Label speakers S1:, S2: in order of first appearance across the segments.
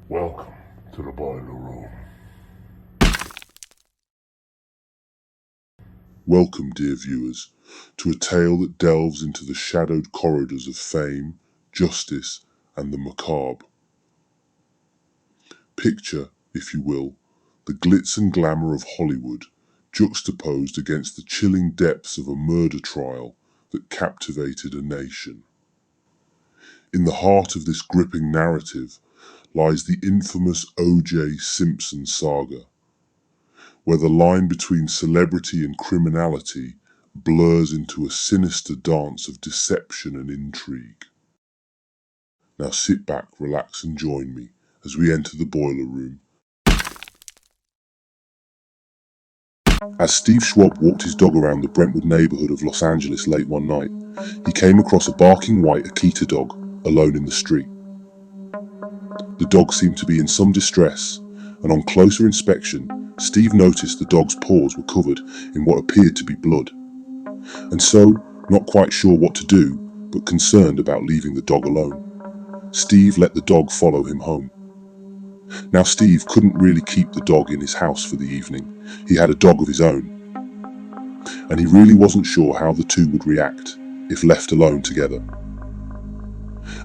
S1: Welcome to the boiler room.
S2: Welcome, dear viewers, to a tale that delves into the shadowed corridors of fame, justice, and the macabre. Picture, if you will, the glitz and glamour of Hollywood juxtaposed against the chilling depths of a murder trial that captivated a nation. In the heart of this gripping narrative lies the infamous O.J Simpson saga, where the line between celebrity and criminality blurs into a sinister dance of deception and intrigue. Now sit back, relax, and join me as we enter the boiler room. As Steve Schwab walked his dog around the Brentwood neighborhood of Los Angeles late one night, he came across a barking white Akita dog alone in the street. The dog seemed to be in some distress, and on closer inspection, Steve noticed the dog's paws were covered in what appeared to be blood. And so, not quite sure what to do, but concerned about leaving the dog alone, Steve let the dog follow him home. Now Steve couldn't really keep the dog in his house for the evening. He had a dog of his own, and he really wasn't sure how the two would react if left alone together.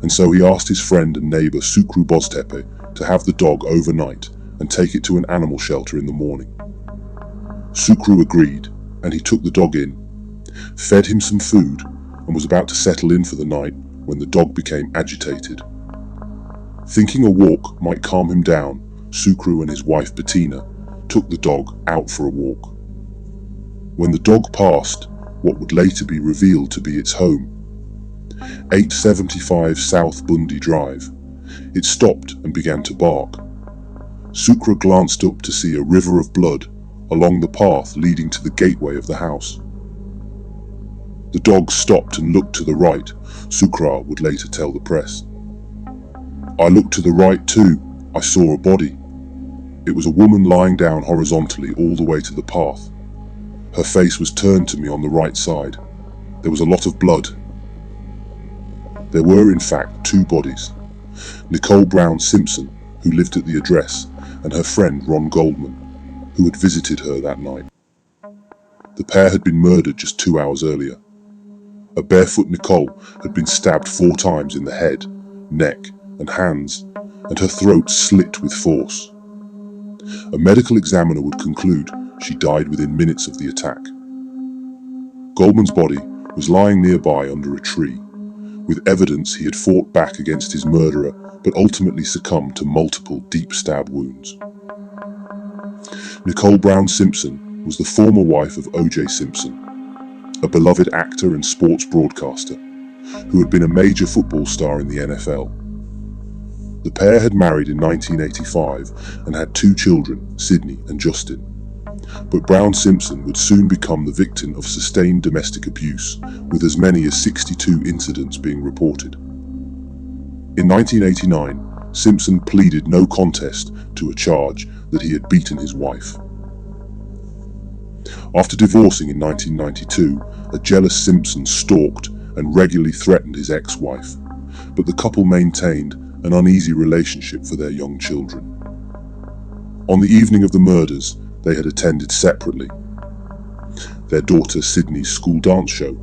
S2: And so he asked his friend and neighbor Sukru Boztepe to have the dog overnight and take it to an animal shelter in the morning. Sukru agreed, and he took the dog in, fed him some food, and was about to settle in for the night when the dog became agitated. Thinking a walk might calm him down, Sukru and his wife Bettina took the dog out for a walk. When the dog passed what would later be revealed to be its home, 875 South Bundy Drive, it stopped and began to bark. Sukru glanced up to see a river of blood along the path leading to the gateway of the house. The dog stopped and looked to the right, Sukra would later tell the press. I looked to the right too. I saw a body. It was a woman lying down horizontally all the way to the path. Her face was turned to me on the right side. There was a lot of blood. There were in fact two bodies. Nicole Brown Simpson, who lived at the address, and her friend Ron Goldman, who had visited her that night. The pair had been murdered just 2 hours earlier. A barefoot Nicole had been stabbed 4 times in the head, neck, and hands, and her throat slit with force. A medical examiner would conclude she died within minutes of the attack. Goldman's body was lying nearby under a tree, with evidence he had fought back against his murderer but ultimately succumbed to multiple deep stab wounds. Nicole Brown Simpson was the former wife of O.J Simpson, a beloved actor and sports broadcaster who had been a major football star in the NFL. The pair had married in 1985 and had 2 children, Sydney and Justin. But Brown Simpson would soon become the victim of sustained domestic abuse, with as many as 62 incidents being reported. In 1989, Simpson pleaded no contest to a charge that he had beaten his wife. After divorcing in 1992, a jealous Simpson stalked and regularly threatened his ex-wife, but the couple maintained an uneasy relationship for their young children. On the evening of the murders, they had attended separately their daughter Sydney's school dance show.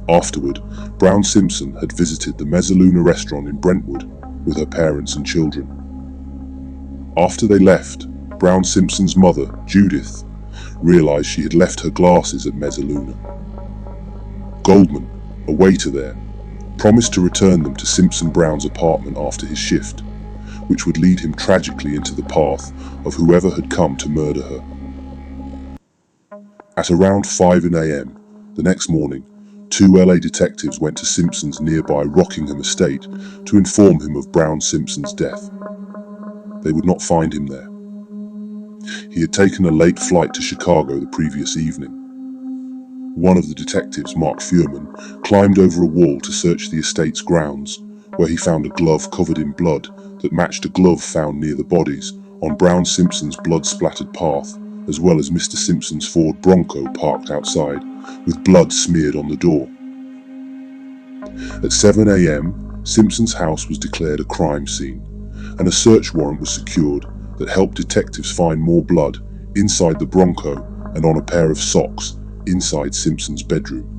S2: Afterward, Brown Simpson had visited the Mezzaluna restaurant in Brentwood with her parents and children. After they left, Brown Simpson's mother, Judith, realized she had left her glasses at Mezzaluna. Goldman, a waiter there, promised to return them to Simpson Brown's apartment after his shift, which would lead him tragically into the path of whoever had come to murder her. At around 5 a.m. the next morning, 2 LA detectives went to Simpson's nearby Rockingham estate to inform him of Brown Simpson's death. They would not find him there. He had taken a late flight to Chicago the previous evening. One of the detectives, Mark Fuhrman, climbed over a wall to search the estate's grounds, where he found a glove covered in blood that matched a glove found near the bodies on Brown Simpson's blood-splattered path, as well as Mr. Simpson's Ford Bronco parked outside, with blood smeared on the door. At 7 a.m, Simpson's house was declared a crime scene, and a search warrant was secured that helped detectives find more blood inside the Bronco and on a pair of socks inside Simpson's bedroom.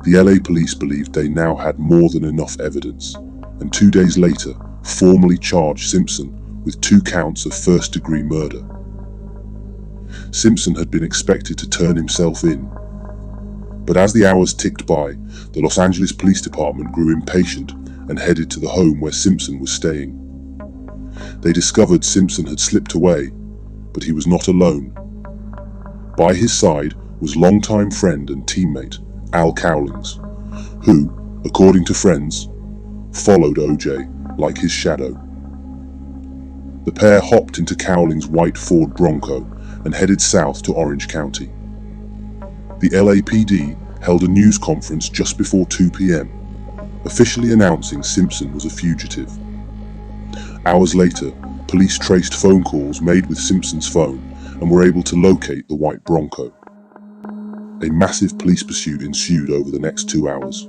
S2: The LA police believed they now had more than enough evidence, and 2 days later formally charged Simpson with 2 counts of first-degree murder. Simpson had been expected to turn himself in, but as the hours ticked by, the Los Angeles Police Department grew impatient and headed to the home where Simpson was staying. They discovered Simpson had slipped away, but he was not alone. By his side was longtime friend and teammate Al Cowlings, who, according to friends, followed O.J. like his shadow. The pair hopped into Cowlings' white Ford Bronco and headed south to Orange County. The LAPD held a news conference just before 2 p.m., officially announcing Simpson was a fugitive. Hours later, police traced phone calls made with Simpson's phone and were able to locate the white Bronco. A massive police pursuit ensued over the next 2 hours.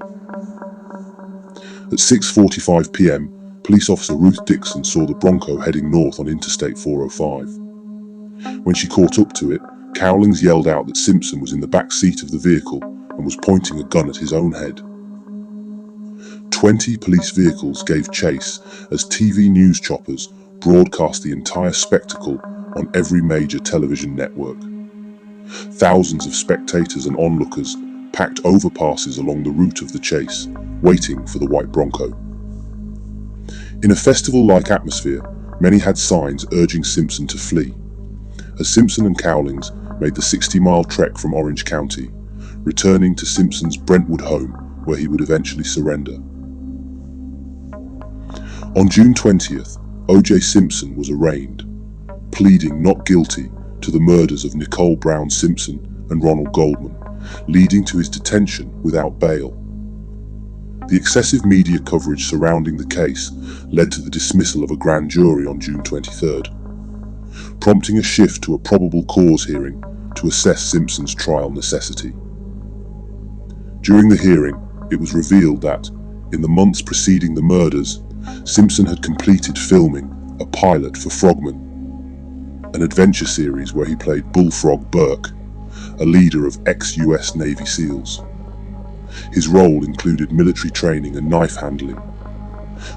S2: At 6:45 p.m., police officer Ruth Dixon saw the Bronco heading north on Interstate 405. When she caught up to it, Cowlings yelled out that Simpson was in the back seat of the vehicle and was pointing a gun at his own head. 20 police vehicles gave chase as TV news choppers broadcast the entire spectacle on every major television network. Thousands of spectators and onlookers packed overpasses along the route of the chase, waiting for the white Bronco. In a festival-like atmosphere, many had signs urging Simpson to flee. As Simpson and Cowlings made the 60-mile trek from Orange County, returning to Simpson's Brentwood home, where he would eventually surrender. On June 20th, O.J. Simpson was arraigned, pleading not guilty to the murders of Nicole Brown Simpson and Ronald Goldman, leading to his detention without bail. The excessive media coverage surrounding the case led to the dismissal of a grand jury on June 23rd, prompting a shift to a probable cause hearing to assess Simpson's trial necessity. During the hearing, it was revealed that, in the months preceding the murders, Simpson had completed filming a pilot for Frogman, an adventure series where he played Bullfrog Burke, a leader of ex-US Navy SEALs. His role included military training and knife handling,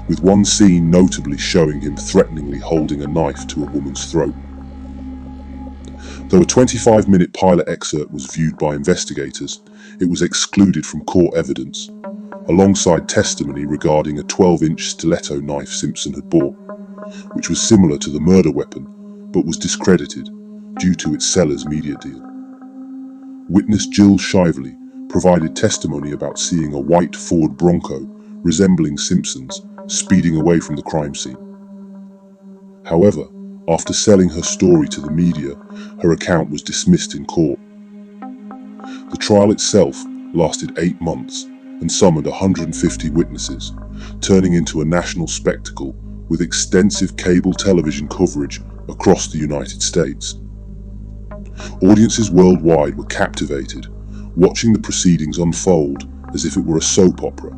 S2: with one scene notably showing him threateningly holding a knife to a woman's throat. Though a 25-minute pilot excerpt was viewed by investigators, it was excluded from court evidence, alongside testimony regarding a 12-inch stiletto knife Simpson had bought, which was similar to the murder weapon, but was discredited due to its seller's media deal. Witness Jill Shively provided testimony about seeing a white Ford Bronco resembling Simpson's speeding away from the crime scene. However, after selling her story to the media, her account was dismissed in court. The trial itself lasted 8 months and summoned 150 witnesses, turning into a national spectacle with extensive cable television coverage across the United States. Audiences worldwide were captivated, watching the proceedings unfold as if it were a soap opera.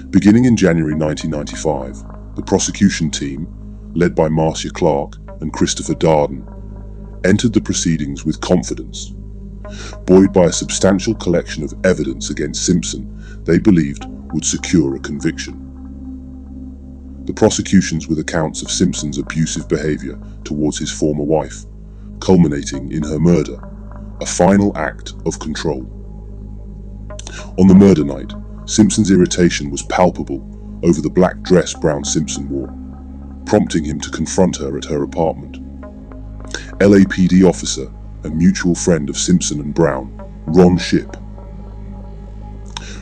S2: Beginning in January 1995, the prosecution team, led by Marcia Clark and Christopher Darden, entered the proceedings with confidence. Buoyed by a substantial collection of evidence against Simpson they believed would secure a conviction. The prosecutions with accounts of Simpson's abusive behavior towards his former wife, culminating in her murder, a final act of control. On the murder night, Simpson's irritation was palpable over the black dress Brown Simpson wore, prompting him to confront her at her apartment. LAPD officer and mutual friend of Simpson and Brown, Ron Shipp,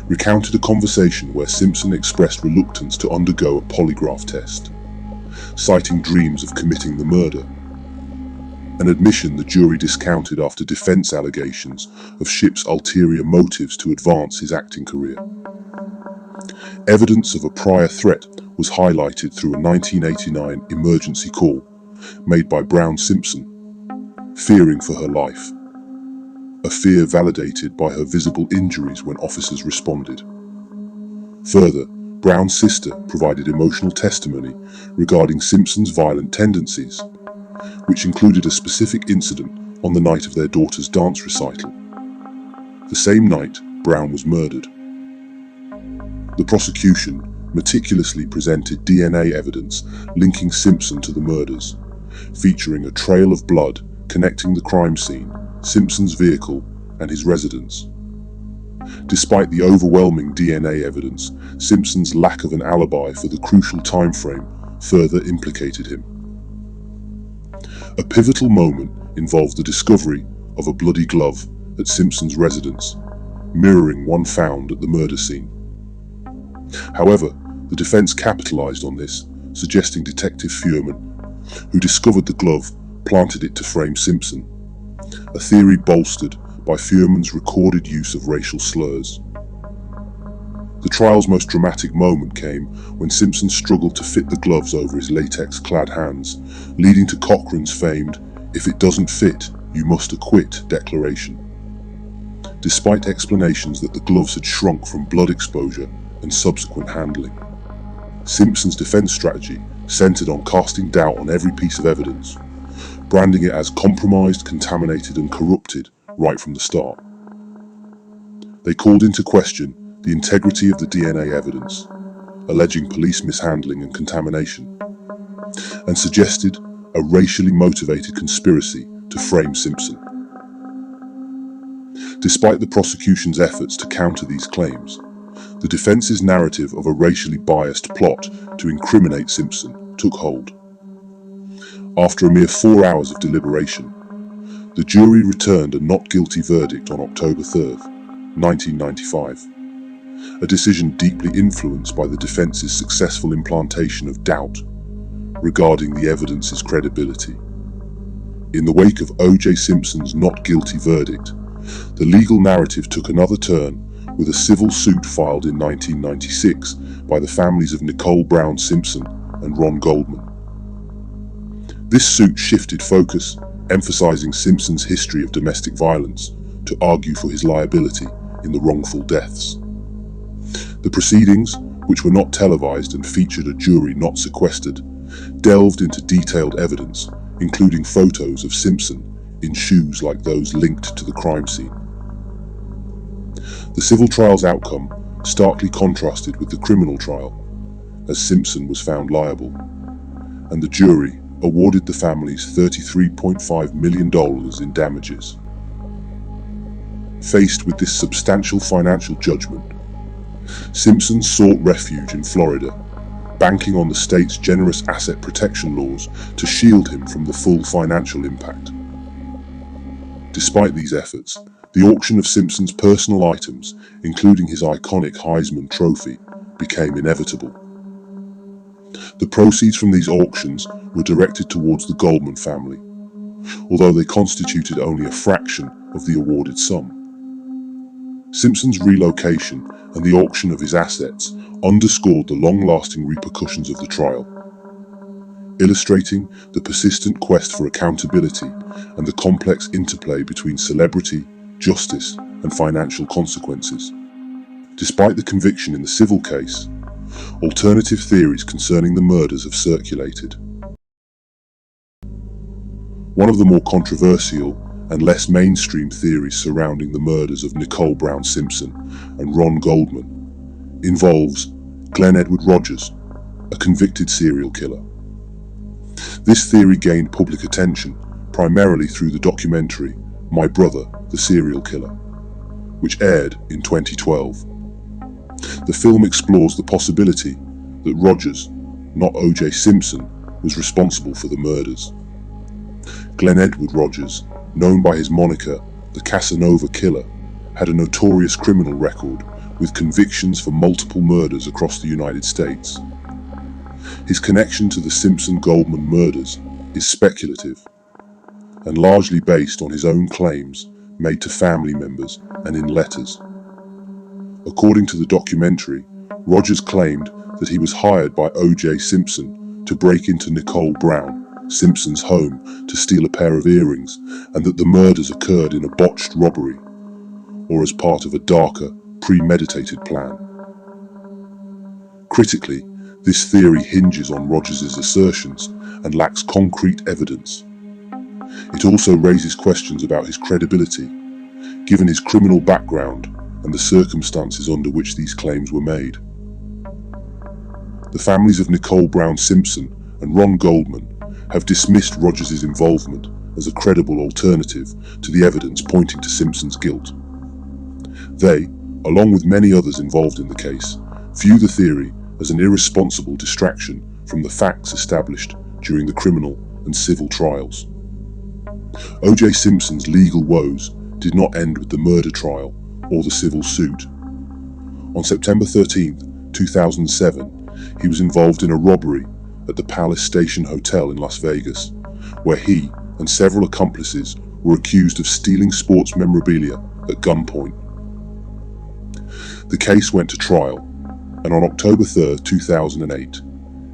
S2: recounted a conversation where Simpson expressed reluctance to undergo a polygraph test, citing dreams of committing the murder, an admission the jury discounted after defense allegations of Shipp's ulterior motives to advance his acting career. Evidence of a prior threat was highlighted through a 1989 emergency call made by Brown Simpson, fearing for her life, a fear validated by her visible injuries when officers responded. Further, Brown's sister provided emotional testimony regarding Simpson's violent tendencies, which included a specific incident on the night of their daughter's dance recital. The same night, Brown was murdered. The prosecution meticulously presented DNA evidence linking Simpson to the murders, featuring a trail of blood connecting the crime scene, Simpson's vehicle, and his residence. Despite the overwhelming DNA evidence, Simpson's lack of an alibi for the crucial time frame further implicated him. A pivotal moment involved the discovery of a bloody glove at Simpson's residence, mirroring one found at the murder scene. However, the defense capitalized on this, suggesting Detective Fuhrman, who discovered the glove, planted it to frame Simpson, a theory bolstered by Fuhrman's recorded use of racial slurs. The trial's most dramatic moment came when Simpson struggled to fit the gloves over his latex-clad hands, leading to Cochran's famed "if it doesn't fit, you must acquit" declaration. Despite explanations that the gloves had shrunk from blood exposure and subsequent handling, Simpson's defense strategy centered on casting doubt on every piece of evidence, branding it as compromised, contaminated, and corrupted right from the start. They called into question the integrity of the DNA evidence, alleging police mishandling and contamination, and suggested a racially motivated conspiracy to frame Simpson. Despite the prosecution's efforts to counter these claims, the defense's narrative of a racially biased plot to incriminate Simpson took hold. After a mere 4 hours of deliberation, the jury returned a not guilty verdict on October 3rd, 1995, a decision deeply influenced by the defense's successful implantation of doubt regarding the evidence's credibility. In the wake of O.J. Simpson's not guilty verdict, the legal narrative took another turn with a civil suit filed in 1996 by the families of Nicole Brown Simpson and Ron Goldman. This suit shifted focus, emphasizing Simpson's history of domestic violence to argue for his liability in the wrongful deaths. The proceedings, which were not televised and featured a jury not sequestered, delved into detailed evidence, including photos of Simpson in shoes like those linked to the crime scene. The civil trial's outcome starkly contrasted with the criminal trial, as Simpson was found liable, and the jury awarded the families $33.5 million in damages. Faced with this substantial financial judgment, Simpson sought refuge in Florida, banking on the state's generous asset protection laws to shield him from the full financial impact. Despite these efforts, the auction of Simpson's personal items, including his iconic Heisman Trophy, became inevitable. The proceeds from these auctions were directed towards the Goldman family, although they constituted only a fraction of the awarded sum. Simpson's relocation and the auction of his assets underscored the long-lasting repercussions of the trial, illustrating the persistent quest for accountability and the complex interplay between celebrity, justice, and financial consequences. Despite the conviction in the civil case, alternative theories concerning the murders have circulated. One of the more controversial and less mainstream theories surrounding the murders of Nicole Brown Simpson and Ron Goldman involves Glenn Edward Rogers, a convicted serial killer. This theory gained public attention primarily through the documentary My Brother, the Serial Killer, which aired in 2012. The film explores the possibility that Rogers, not O.J. Simpson, was responsible for the murders. Glenn Edward Rogers, known by his moniker the Casanova Killer, had a notorious criminal record with convictions for multiple murders across the United States. His connection to the Simpson-Goldman murders is speculative and largely based on his own claims made to family members and in letters. According to the documentary, Rogers claimed that he was hired by O.J. Simpson to break into Nicole Brown Simpson's home to steal a pair of earrings, and that the murders occurred in a botched robbery or as part of a darker, premeditated plan. Critically, this theory hinges on Rogers's assertions and lacks concrete evidence. It also raises questions about his credibility, given his criminal background and the circumstances under which these claims were made. The families of Nicole Brown Simpson and Ron Goldman have dismissed Rogers's involvement as a credible alternative to the evidence pointing to Simpson's guilt. They, along with many others involved in the case, view the theory as an irresponsible distraction from the facts established during the criminal and civil trials. O.J. Simpson's legal woes did not end with the murder trial or the civil suit. On September 13, 2007, he was involved in a robbery at the Palace Station Hotel in Las Vegas, where he and several accomplices were accused of stealing sports memorabilia at gunpoint. The case went to trial, and on October 3, 2008,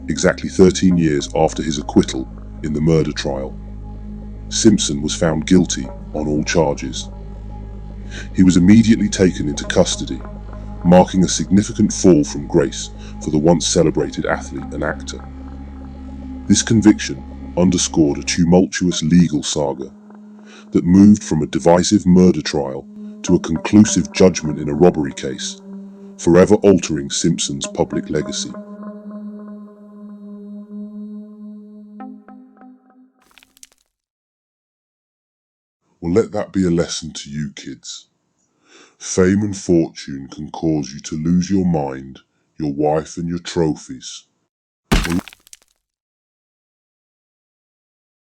S2: exactly 13 years after his acquittal in the murder trial, Simpson was found guilty on all charges. He was immediately taken into custody, marking a significant fall from grace for the once celebrated athlete and actor. This conviction underscored a tumultuous legal saga that moved from a divisive murder trial to a conclusive judgment in a robbery case, forever altering Simpson's public legacy. Well, let that be a lesson to you kids. Fame and fortune can cause you to lose your mind, your wife and your trophies.